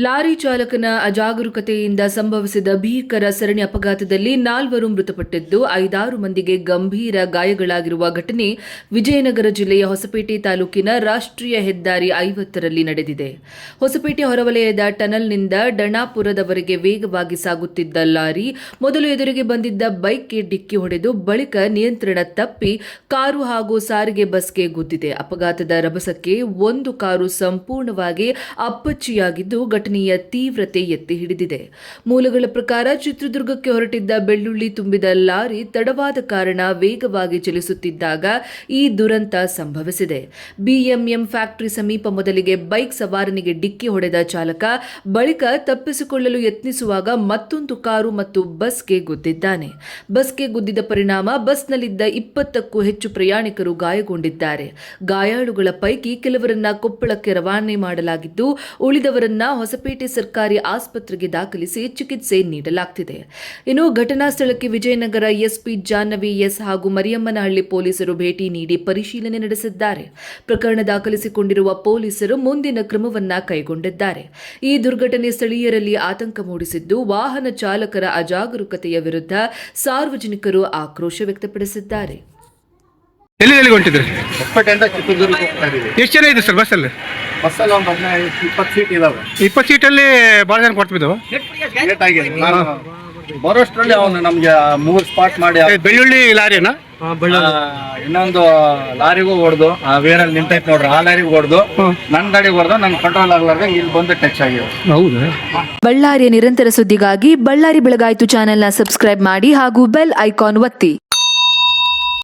Lorry ಚಾಲಕನ ಅಜಾಗರೂಕತೆಯಿಂದ ಸಂಭವಿಸಿದ ಭೀಕರ ಸರಣಿ ಅಪಘಾತದಲ್ಲಿ 4 ಮೃತಪಟ್ಟಿದ್ದು 5 ಮಂದಿಗೆ ಗಂಭೀರ ಗಾಯಗಳಾಗಿರುವ ಘಟನೆ ವಿಜಯನಗರ ಜಿಲ್ಲೆಯ ಹೊಸಪೇಟೆ ತಾಲೂಕಿನ ರಾಷ್ಟ್ರೀಯ ಹೆದ್ದಾರಿ 50ರಲ್ಲಿ ನಡೆದಿದೆ. ಹೊಸಪೇಟೆ ಹೊರವಲಯದ ಟನಲ್ನಿಂದ ಡಣಾಪುರದವರೆಗೆ ವೇಗವಾಗಿ ಸಾಗುತ್ತಿದ್ದ ಲಾರಿ ಮೊದಲು ಎದುರಿಗೆ ಬಂದಿದ್ದ ಬೈಕ್ಗೆ ಡಿಕ್ಕಿ ಹೊಡೆದು ಬಳಿಕ ನಿಯಂತ್ರಣ ತಪ್ಪಿ ಕಾರು ಹಾಗೂ ಸಾರಿಗೆ ಬಸ್ಗೆ ಗುದ್ದಿದೆ. ಅಪಘಾತದ ರಭಸಕ್ಕೆ ಒಂದು ಕಾರು ಸಂಪೂರ್ಣವಾಗಿ ಅಪ್ಪಚ್ಚಿಯಾಗಿದ್ದು ಘಟನೆಯ ತೀವ್ರತೆ ಎತ್ತಿ ಹಿಡಿದಿದೆ. ಮೂಲಗಳ ಪ್ರಕಾರ ಚಿತ್ರದುರ್ಗಕ್ಕೆ ಹೊರಟಿದ್ದ ಬೆಳ್ಳುಳ್ಳಿ ತುಂಬಿದ ಲಾರಿ ತಡವಾದ ಕಾರಣ ವೇಗವಾಗಿ ಚಲಿಸುತ್ತಿದ್ದಾಗ ಈ ದುರಂತ ಸಂಭವಿಸಿದೆ. ಬಿಎಂಎಂ ಫ್ಯಾಕ್ಟರಿ ಸಮೀಪ ಮೊದಲಿಗೆ ಬೈಕ್ ಸವಾರನಿಗೆ ಡಿಕ್ಕಿ ಹೊಡೆದ ಚಾಲಕ ಬಳಿಕ ತಪ್ಪಿಸಿಕೊಳ್ಳಲು ಯತ್ನಿಸುವಾಗ ಮತ್ತೊಂದು ಕಾರು ಮತ್ತು ಬಸ್ಗೆ ಗುದ್ದಿದ್ದಾನೆ. ಬಸ್ಗೆ ಗುದ್ದಿದ ಪರಿಣಾಮ ಬಸ್ನಲ್ಲಿದ್ದ 20ಕ್ಕೂ ಹೆಚ್ಚು ಪ್ರಯಾಣಿಕರು ಗಾಯಗೊಂಡಿದ್ದಾರೆ. ಗಾಯಾಳುಗಳ ಪೈಕಿ ಕೆಲವರನ್ನ ಕೊಪ್ಪಳಕ್ಕೆ ರವಾನೆ ಮಾಡಲಾಗಿದ್ದು ಉಳಿದವರನ್ನ ಹೊಸಪೇಟೆ ಸರ್ಕಾರಿ ಆಸ್ಪತ್ರೆಗೆ ದಾಖಲಿಸಿ ಚಿಕಿತ್ಸೆ ನೀಡಲಾಗುತ್ತಿದೆ. ಇನ್ನು ಘಟನಾ ಸ್ಥಳಕ್ಕೆ ವಿಜಯನಗರ ಎಸ್ಪಿ ಜಾಹ್ನವಿ ಎಸ್ ಹಾಗೂ ಮರಿಯಮ್ಮನಹಳ್ಳಿ ಪೊಲೀಸರು ಭೇಟಿ ನೀಡಿ ಪರಿಶೀಲನೆ ನಡೆಸಿದ್ದಾರೆ. ಪ್ರಕರಣ ದಾಖಲಿಸಿಕೊಂಡಿರುವ ಪೊಲೀಸರು ಮುಂದಿನ ಕ್ರಮವನ್ನ ಕೈಗೊಂಡಿದ್ದಾರೆ. ಈ ದುರ್ಘಟನೆ ಸ್ಥಳೀಯರಲ್ಲಿ ಆತಂಕ ಮೂಡಿಸಿದ್ದು ವಾಹನ ಚಾಲಕರ ಅಜಾಗರೂಕತೆಯ ವಿರುದ್ಧ ಸಾರ್ವಜನಿಕರು ಆಕ್ರೋಶ ವ್ಯಕ್ತಪಡಿಸಿದ್ದಾರೆ. ಎಲ್ಲಿ ಹೊಂಟಿದ್ರಿ? ಹೊಸಪೇಟೆಯಿಂದ ಚಿತ್ರದುರ್ಗ ಹೋಗ್ತಾ ಇದೀವಿ. ಎಷ್ಟು ಜನ ಇದೆ ಸರ್ ಬಸ್ಸಲ್ಲಿ? ಬಸ್ಸಲ್ಲಿ ಒಂದು 20 ಸೀಟ್ ಇದಾವೆ. 20 ಸೀಟಲ್ಲಿ ಭಾಳ ಜನ ಕೊಟ್ಬಿದ್ದಾವೆ. ಲೇಟ್ ಆಗಿದೆ. ನಾನು ಬರೋಷ್ಟರಲ್ಲಿ ಅವನು ನಮ್ಗೆ 3 ಸ್ಪಾಟ್ ಮಾಡಿ ಬೆಳ್ಳುಳ್ಳಿ ಲಾರಿನ ಇನ್ನೊಂದು ಲಾರಿಗೂ ಹೊಡೆದು ವೇರಲ್ಲಿ ನಿಂತೈತೆ ನೋಡ್ರಿ, ಆ ಲಾರಿಗೂ ಹೊಡೆದು ನನ್ನ ಗಾಡಿಗೆ ಹೊಡೆದು ನನ್ ಕಂಟ್ರೋಲ್ ಆಗ್ಲಾರ್ದೆ ಇಲ್ಲಿ ಬಂದು ಟಚ್ ಆಗಿದೆ. ಹೌದಾ? ಬಳ್ಳಾರಿಯ ನಿರಂತರ ಸುದ್ದಿಗಾಗಿ ಬಳ್ಳಾರಿ ಬೆಳಗಾಯಿತು ಚಾನೆಲ್ನ ಸಬ್ಸ್ಕ್ರೈಬ್ ಮಾಡಿ ಹಾಗೂ ಬೆಲ್ ಐಕಾನ್ ಒತ್ತಿ.